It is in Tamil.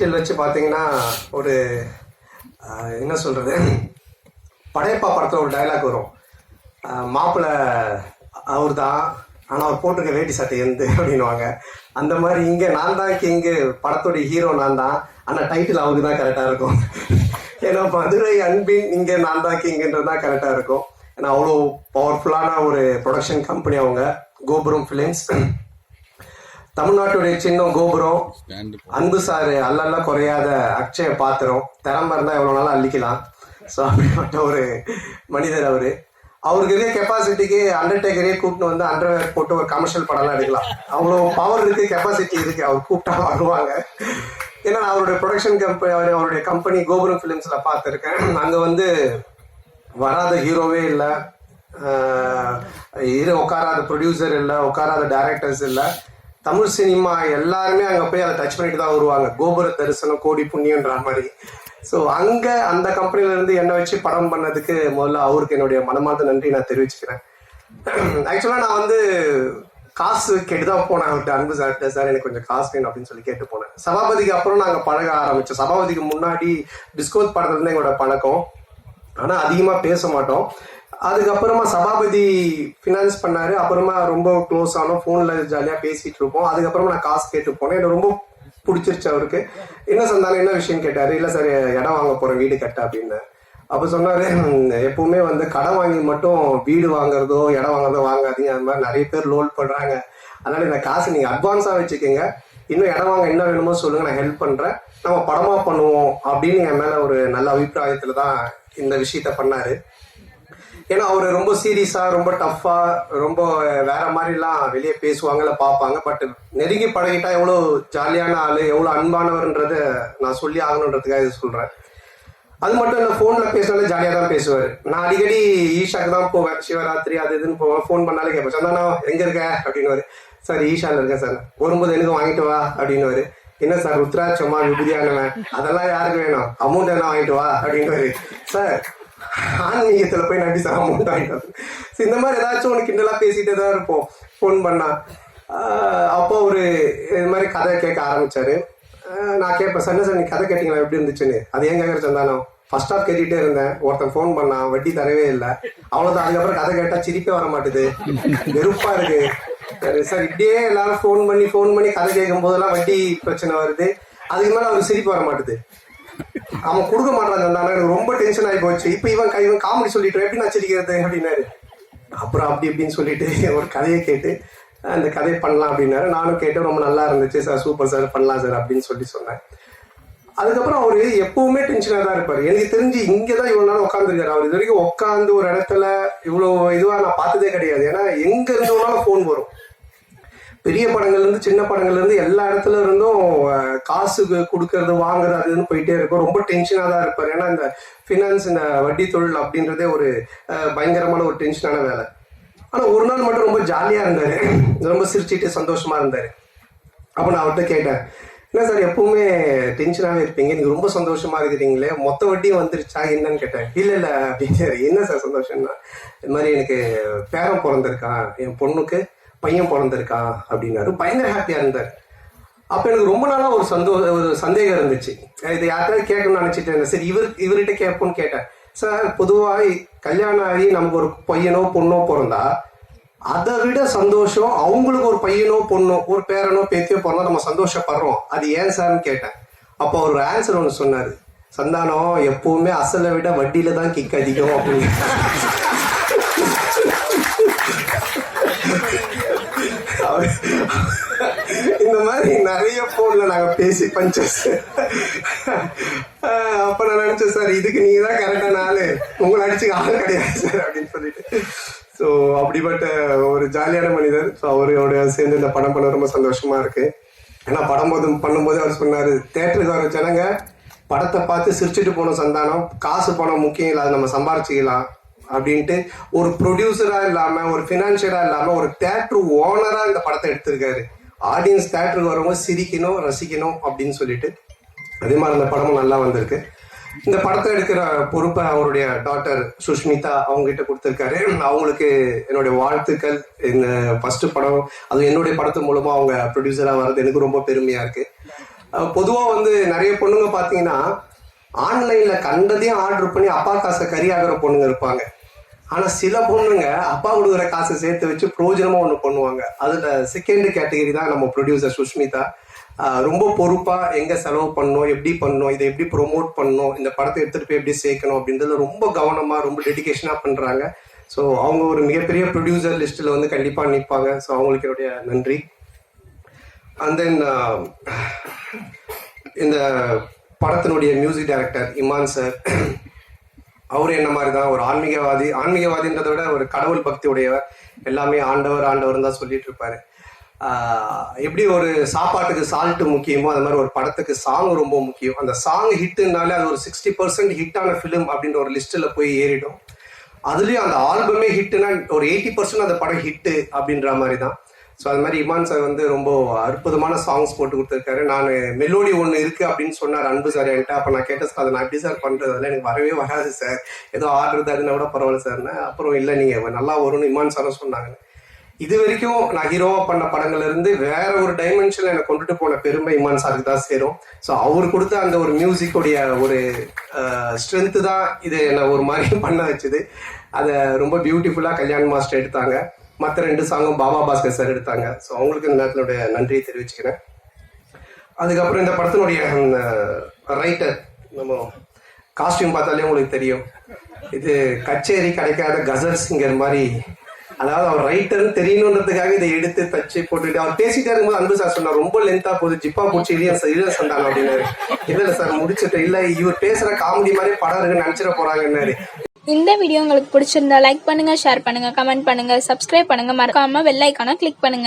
டைட்டில் வச்சு பார்த்தீங்கன்னா ஒரு என்ன சொல்கிறது, படையப்பா படத்தில் ஒரு டைலாக் வரும், மாப்பிள்ளை அவர் தான் ஆனால் அவர் போட்டிருக்க வேட்டி சட்டை எந்த அப்படின்வாங்க. அந்த மாதிரி இங்கே நான் தான் கிங்கு, படத்தோடைய ஹீரோ நான் தான், ஆனால் டைட்டில் அவருக்கு தான் கரெக்டாக இருக்கும். ஏன்னா மதுரை அன்பின் இங்கே நான் தான் கிங்குன்றது தான் கரெக்டாக இருக்கும். ஏன்னா அவ்வளோ பவர்ஃபுல்லான ஒரு ப்ரொடக்ஷன் கம்பெனி அவங்க, கோபுரம் ஃபிலிம்ஸ். தமிழ்நாட்டுடைய சின்னம் கோபுரம், அன்பு சாரு அல்லல்ல குறையாத அக்ஷய பாத்திரம், திறமை இருந்தால் எவ்வளோ நாளும் அள்ளிக்கலாம். ஸோ அப்படிப்பட்ட ஒரு மனிதர் அவரு. அவருக்கு இருக்க கெப்பாசிட்டிக்கு அண்டர்டேக்கரே கூப்பிட்டு வந்து அண்டர்வேர் போட்டு ஒரு கமர்ஷியல் படம்லாம் எடுக்கலாம். அவ்வளோ பவர் இருக்கு, கெப்பாசிட்டி இருக்கு. அவர் கூப்பிட்டா வாங்குவாங்க. ஏன்னா நான் அவருடைய ப்ரொடக்ஷன் கம்பெனி, அவருடைய கம்பெனி கோபுரம் ஃபிலிம்ஸ்ல பார்த்துருக்கேன். அங்கே வந்து வராத ஹீரோவே இல்லை, உட்காராத ப்ரொடியூசர் இல்லை, உட்காராத டைரக்டர்ஸ் இல்லை. தமிழ் சினிமா எல்லாருமே அங்கே போய் அதை டச் பண்ணிட்டு தான் வருவாங்க. கோபுர தரிசனம் கோடி புண்ணியன்ற மாதிரி. ஸோ அங்கே அந்த கம்பெனிலேருந்து என்னை வச்சு படம் பண்ணதுக்கு முதல்ல அவருக்கு என்னுடைய மனமார்ந்த நன்றி நான் தெரிவிச்சுக்கிறேன். ஆக்சுவலாக நான் வந்து காசு கேட்டு தான் போனேன் அவர்கிட்ட, அன்பு சார்கிட்ட, சார் எனக்கு கொஞ்சம் காசு வேணும் அப்படின்னு சொல்லி கேட்டு போனேன். சபாபதிக்கு அப்புறம் நாங்கள் பழக ஆரம்பித்தோம். சபாபதிக்கு முன்னாடி டிஸ்கோத் படத்துலேருந்து எங்களோட பழக்கம், ஆனால் அதிகமாக பேச மாட்டோம். அதுக்கப்புறமா சபாபதி ஃபினான்ஸ் பண்ணாரு, அப்புறமா ரொம்ப க்ளோஸ் ஆனோம், ஃபோனில் ஜாலியாக பேசிகிட்டு இருப்போம். அதுக்கப்புறமா நான் காசு கேட்டு போனேன். எனக்கு ரொம்ப பிடிச்சிருச்சு அவருக்கு. என்ன சந்தானம் என்ன விஷயம் கேட்டார். இல்லை சார் இடம் வாங்க போகிறேன், வீடு கட்ட அப்படின்னு. அப்போ சொன்னார், எப்பவுமே வந்து கடன் வாங்கி மட்டும் வீடு வாங்குறதோ இடம் வாங்குறதோ வாங்காதீங்க, அது மாதிரி நிறைய பேர் லோன் பண்ணுறாங்க. அதனால் இந்த காசு நீங்கள் அட்வான்ஸாக வச்சுக்கோங்க, இன்னும் இடம் வாங்க என்ன வேணுமோ சொல்லுங்கள், நான் ஹெல்ப் பண்ணுறேன், நம்ம படமாக பண்ணுவோம் அப்படின்னு என் மேலே ஒரு நல்ல அபிப்பிராயத்தில் தான் இந்த விஷயத்த பண்ணார். ஏன்னா அவர் ரொம்ப சீரியஸாக, ரொம்ப டஃப்பாக, ரொம்ப வேற மாதிரிலாம் வெளியே பேசுவாங்கல்ல, பார்ப்பாங்க. பட் நெருங்கி பழகிட்டா எவ்வளோ ஜாலியான ஆள், எவ்வளோ அன்பானவர்ன்றதை நான் சொல்லி ஆகணுன்றதுக்காக இது சொல்கிறேன். அது மட்டும் இல்லை, ஃபோனில் பேசினாலே ஜாலியாக தான் பேசுவார். நான் அடிக்கடி ஈஷாக்கு தான் போவேன், சிவராத்திரி அது இதுன்னு போவேன். ஃபோன் பண்ணாலே கேட்பேன், சந்தானா எங்கே இருக்க அப்படின்னுவாரு. சார் ஈஷாவில் இருக்கேன் சார், வரும்போது எனக்கு வாங்கிட்டு வா அப்படின்னுவாரு. என்ன சார் ருத்ராட்சமா விபூதியானவன், அதெல்லாம் யாருக்கு வேணும், அமௌண்ட் என்ன வாங்கிட்டு வா அப்படின்னுவாரு. சார் ஆன்மீகத்தில் போய் நம்பி சார் அமௌண்ட் வாங்கிட்டு. இந்த மாதிரி ஏதாச்சும் ஒன்று கிண்டலாக பேசிகிட்டே தான் இருப்போம் ஃபோன் பண்ணா. அப்போ ஒரு இது மாதிரி கதை கேட்க ஆரம்பித்தார். நான் கேட்பேன், சார் என்ன சார் நீ கதை கேட்டிங்களா, எப்படி இருந்துச்சுன்னு. அது ஏன் கேட்குற சந்தானம், ஃபர்ஸ்ட் ஹாஃப் கேட்டுகிட்டே இருந்தேன், ஒருத்தன் ஃபோன் பண்ணான், வட்டி தரவே இல்லை, அவ்வளோதான். அதுக்கப்புறம் கதை கேட்டால் சிரிப்பே வர மாட்டுது, வெறுப்பாக இருக்கு. சார் இப்படியே எல்லாரும் ஃபோன் பண்ணி கதை கேட்கும் போதெல்லாம் வட்டி பிரச்சனை வருது, அதுக்கு மேலே அவருக்கு சிரிப்பு வர மாட்டுது, அவன் கொடுக்க மாட்டான். எனக்கு ரொம்ப டென்ஷன் ஆகி போச்சு. இப்போ இவன் காமெடி சொல்லிட்டு எப்படி நான் சிரிக்கிறது அப்படின்னாரு. அப்புறம் அப்படி இப்படின்னு சொல்லிட்டு ஒரு கதையை கேட்டு அந்த கதையை பண்ணலாம் அப்படின்னாரு. நானும் கேட்டு ரொம்ப நல்லா இருந்துச்சு சார், சூப்பர் சார், பண்ணலாம் சார் அப்படின்னு சொன்னேன். அதுக்கப்புறம் அவரு எப்பவுமே டென்ஷனாக தான் இருப்பார். எனக்கு தெரிஞ்சு இங்கே தான் இவ்வளோ நாள் உட்காந்துருக்காரு. அவர் இது வரைக்கும் உட்காந்து ஒரு இடத்துல இவ்வளோ இதுவாக நான் பார்த்ததே கிடையாது. ஏன்னா எங்கே இருந்தோம்னாலும் ஃபோன் வரும். பெரிய படங்கள்லேருந்து சின்ன படங்கள்லேருந்து எல்லா இடத்துல இருந்தும் காசு கொடுக்கறது வாங்குறது அதுன்னு போயிட்டே இருக்கும். ரொம்ப டென்ஷனாக தான் இருப்பார். ஏன்னா இந்த ஃபினான்ஸ், இந்த வட்டி தொழில் அப்படின்றதே ஒரு பயங்கரமான ஒரு டென்ஷனான வேலை. ஆனால் ஒரு நாள் மட்டும் ரொம்ப ஜாலியாக இருந்தார், ரொம்ப சிரிச்சுட்டு சந்தோஷமாக இருந்தார். அப்போ நான் அவர்கிட்ட கேட்டேன், என்ன சார் எப்பவுமே டென்ஷனாகவே இருப்பீங்க, நீங்கள் ரொம்ப சந்தோஷமாக இருக்கிறீங்களே, மொத்த வட்டியும் வந்துருச்சா என்னன்னு கேட்டேன். இல்லை அப்படின்னாரு. என்ன சார் சந்தோஷம்னா, இது மாதிரி எனக்கு பேரன் பிறந்திருக்கான், என் பொண்ணுக்கு பையன் பிறந்திருக்கான் அப்படின்னாரு. பயங்கர ஹாப்பியாக இருந்தார். அப்போ எனக்கு ரொம்ப நாளாக ஒரு சந்தேகம் இருந்துச்சு. இதை யாருக்காவது கேட்கணும்னு நினச்சிட்டு இருந்தேன். சரி இவர்கிட்ட கேட்போன்னு கேட்டேன். சார் பொதுவாக கல்யாணம் ஆகி நமக்கு ஒரு பையனோ பொண்ணோ பிறந்தா அதை விட சந்தோஷம் அவங்களுக்கு ஒரு பையனோ பொண்ணோ ஒரு பேரனோ பேத்தியோ பிறந்தா நம்ம சந்தோஷப்படுறோம், அது ஏன் சார்ன்னு கேட்டேன். அப்போ ஒரு ஆன்சர் ஒன்று சொன்னார், சந்தானம் எப்பவுமே அசலை விட வட்டியில தான் கிக் அதிகம் அப்படின்னு. இந்த மாதிரி நிறைய போன்ல நாங்க பேசி பஞ்சஸ். அப்ப நான் நினைச்சேன், சார் இதுக்கு நீங்க தான் கரெக்டான ஆளு, உங்களை அடிச்சுக்க ஆள் கிடையாது சார் அப்படின்னு சொல்லிட்டு. ஸோ அப்படிப்பட்ட ஒரு ஜாலியான மனிதர். ஸோ அவரோட சேர்ந்து இந்த படம் பண்ண ரொம்ப சந்தோஷமா இருக்கு. ஏன்னா படம் பண்ணும்போது அவர் சொன்னாரு, தேட்டருக்கு வர ஜனங்க படத்தை பார்த்து சிரிச்சுட்டு போன சந்தானம், காசு பணம் முக்கியம் இல்லை, அதை நம்ம சம்பாரிச்சிக்கலாம் அப்படின்ட்டு ஒரு ப்ரொடியூசரா இல்லாம, ஒரு பினான்சியரா இல்லாம, ஒரு தேட்டர் ஓனரா இந்த படத்தை எடுத்திருக்காரு. ஆடியன்ஸ் தேட்டருக்கு வரவங்க சிரிக்கணும், ரசிக்கணும் அப்படின்னு சொல்லிட்டு. அதே மாதிரி அந்த படமும் நல்லா வந்திருக்கு. இந்த படத்தை எடுக்கிற பொறுப்பை அவருடைய டாட்டர் சுஷ்மிதா அவங்க கிட்ட கொடுத்திருக்காரு. அவங்களுக்கு என்னுடைய வாழ்த்துக்கள். இந்த ஃபர்ஸ்ட் படம், அது என்னுடைய படத்து மூலமா அவங்க ப்ரொடியூசரா வர்றது எனக்கு ரொம்ப பெருமையா இருக்கு. பொதுவாக வந்து நிறைய பொண்ணுங்க பார்த்தீங்கன்னா ஆன்லைனில் கண்டதையும் ஆர்டர் பண்ணி அப்பா காசை கறியாகிற பொண்ணுங்க இருப்பாங்க. ஆனால் சில பொண்ணுங்க அப்பா கொடுக்குற காசை சேர்த்து வச்சு பிரோஜனமாக ஒன்று பண்ணுவாங்க. அதில் செகண்ட் கேட்டகரி தான் நம்ம ப்ரொடியூசர் சுஷ்மிதா. ரொம்ப பொறுப்பாக எங்கே செலவு பண்ணணும், எப்படி பண்ணணும், இதை எப்படி ப்ரொமோட் பண்ணணும், இந்த படத்தை எடுத்துகிட்டு போய் எப்படி சேர்க்கணும் அப்படின்றத ரொம்ப கவனமாக ரொம்ப டெடிகேஷனாக பண்ணுறாங்க. ஸோ அவங்க ஒரு மிகப்பெரிய ப்ரொடியூசர் லிஸ்ட்டில் வந்து கண்டிப்பாக நிற்பாங்க. ஸோ அவங்களுக்கு என்னுடைய நன்றி. அண்ட் தென் இந்த படத்தினுடைய மியூசிக் டைரக்டர் இமான் சார், அவரு என்ன மாதிரி தான் ஒரு ஆன்மீகவாதின்றதை விட ஒரு கடவுள் பக்தி உடையவர். எல்லாமே ஆண்டவர் தான் சொல்லிட்டு இருப்பாரு. எப்படி ஒரு சாப்பாட்டுக்கு சால்ட்டு முக்கியமோ அது மாதிரி ஒரு படத்துக்கு சாங் ரொம்ப முக்கியம். அந்த சாங் ஹிட்டுனாலே அது ஒரு 60% ஹிட்டான ஃபிலிம் அப்படின்ற ஒரு லிஸ்ட்டில் போய் ஏறிடும். அதுலேயும் அந்த ஆல்பமே ஹிட்டுனா ஒரு 80% அந்த படம் ஹிட்டு அப்படின்ற மாதிரி தான். ஸோ அது மாதிரி இமான் சார் வந்து ரொம்ப அற்புதமான சாங்ஸ் போட்டு கொடுத்துருக்காரு. நான் மெலோடி ஒன்று இருக்குது அப்படின்னு சொன்னார் அன்பு சார் என்கிட்ட. அப்போ நான் கேட்டேன், சார் அதை நான் எப்படி சார் பண்ணுறது, அதெல்லாம் எனக்கு வரவே வராது சார், ஏதோ ஆர்டர் தருதுன்னா கூட பரவாயில்ல சார்னு. அப்புறம் இல்லை நீங்கள் நல்லா வரும்னு இமான் சாரும் சொன்னாங்க. இது வரைக்கும் நான் ஹீரோவா பண்ண படங்கள்ல இருந்து வேற ஒரு டைமென்ஷன்ல எனக்கு கொண்டுட்டு போன பெருமை இமான் சாருக்கு தான் சேரும். ஸோ அவர் கொடுத்த அந்த ஒரு மியூசிக்குடைய ஒரு ஸ்ட்ரென்த்து தான் இது என்னை ஒரு மாதிரி பண்ண வச்சுது. அதை ரொம்ப பியூட்டிஃபுல்லாக கல்யாண் மாஸ்டர் எடுத்தாங்க. மற்ற 2 சாங்கும் பாபா பாஸ்கர் சார் எடுத்தாங்க. ஸோ அவங்களுக்கு இந்த நேரத்தினுடைய நன்றியை தெரிவிச்சுக்கிறேன். அதுக்கப்புறம் இந்த படத்தினுடைய ரைட்டர், நம்ம காஸ்டியூம் பார்த்தாலே உங்களுக்கு தெரியும், இது கச்சேரி கிடைக்காத கசல் சிங்கர் மாதிரி. அதாவது அவர் ரைட்டர்னு தெரியணுன்றதுக்காக இதை எடுத்து தச்சு போட்டுட்டு அவர் பேசிட்டே இருக்கும்போது அன்பு சார் சொன்னார், ரொம்ப லென்த்தா போகுது, ஜிப்பா பிடிச்சி இளையன் சந்தானம் அப்படின்னாரு. இல்லை சார் முடிச்சுட்டு, இல்லை இவர் பேசுற காமெடி மாதிரி படம் இருக்குன்னு நினைச்சிட போறாங்கன்னாரு. இந்த வீடியோ உங்களுக்கு பிடிச்சிருந்தா லைக் பண்ணுங்க, ஷேர் பண்ணுங்க, கமெண்ட் பண்ணுங்க, சப்ஸ்கிரைப் பண்ணுங்க, மறக்காம பெல் ஐகானை கிளிக் பண்ணுங்க.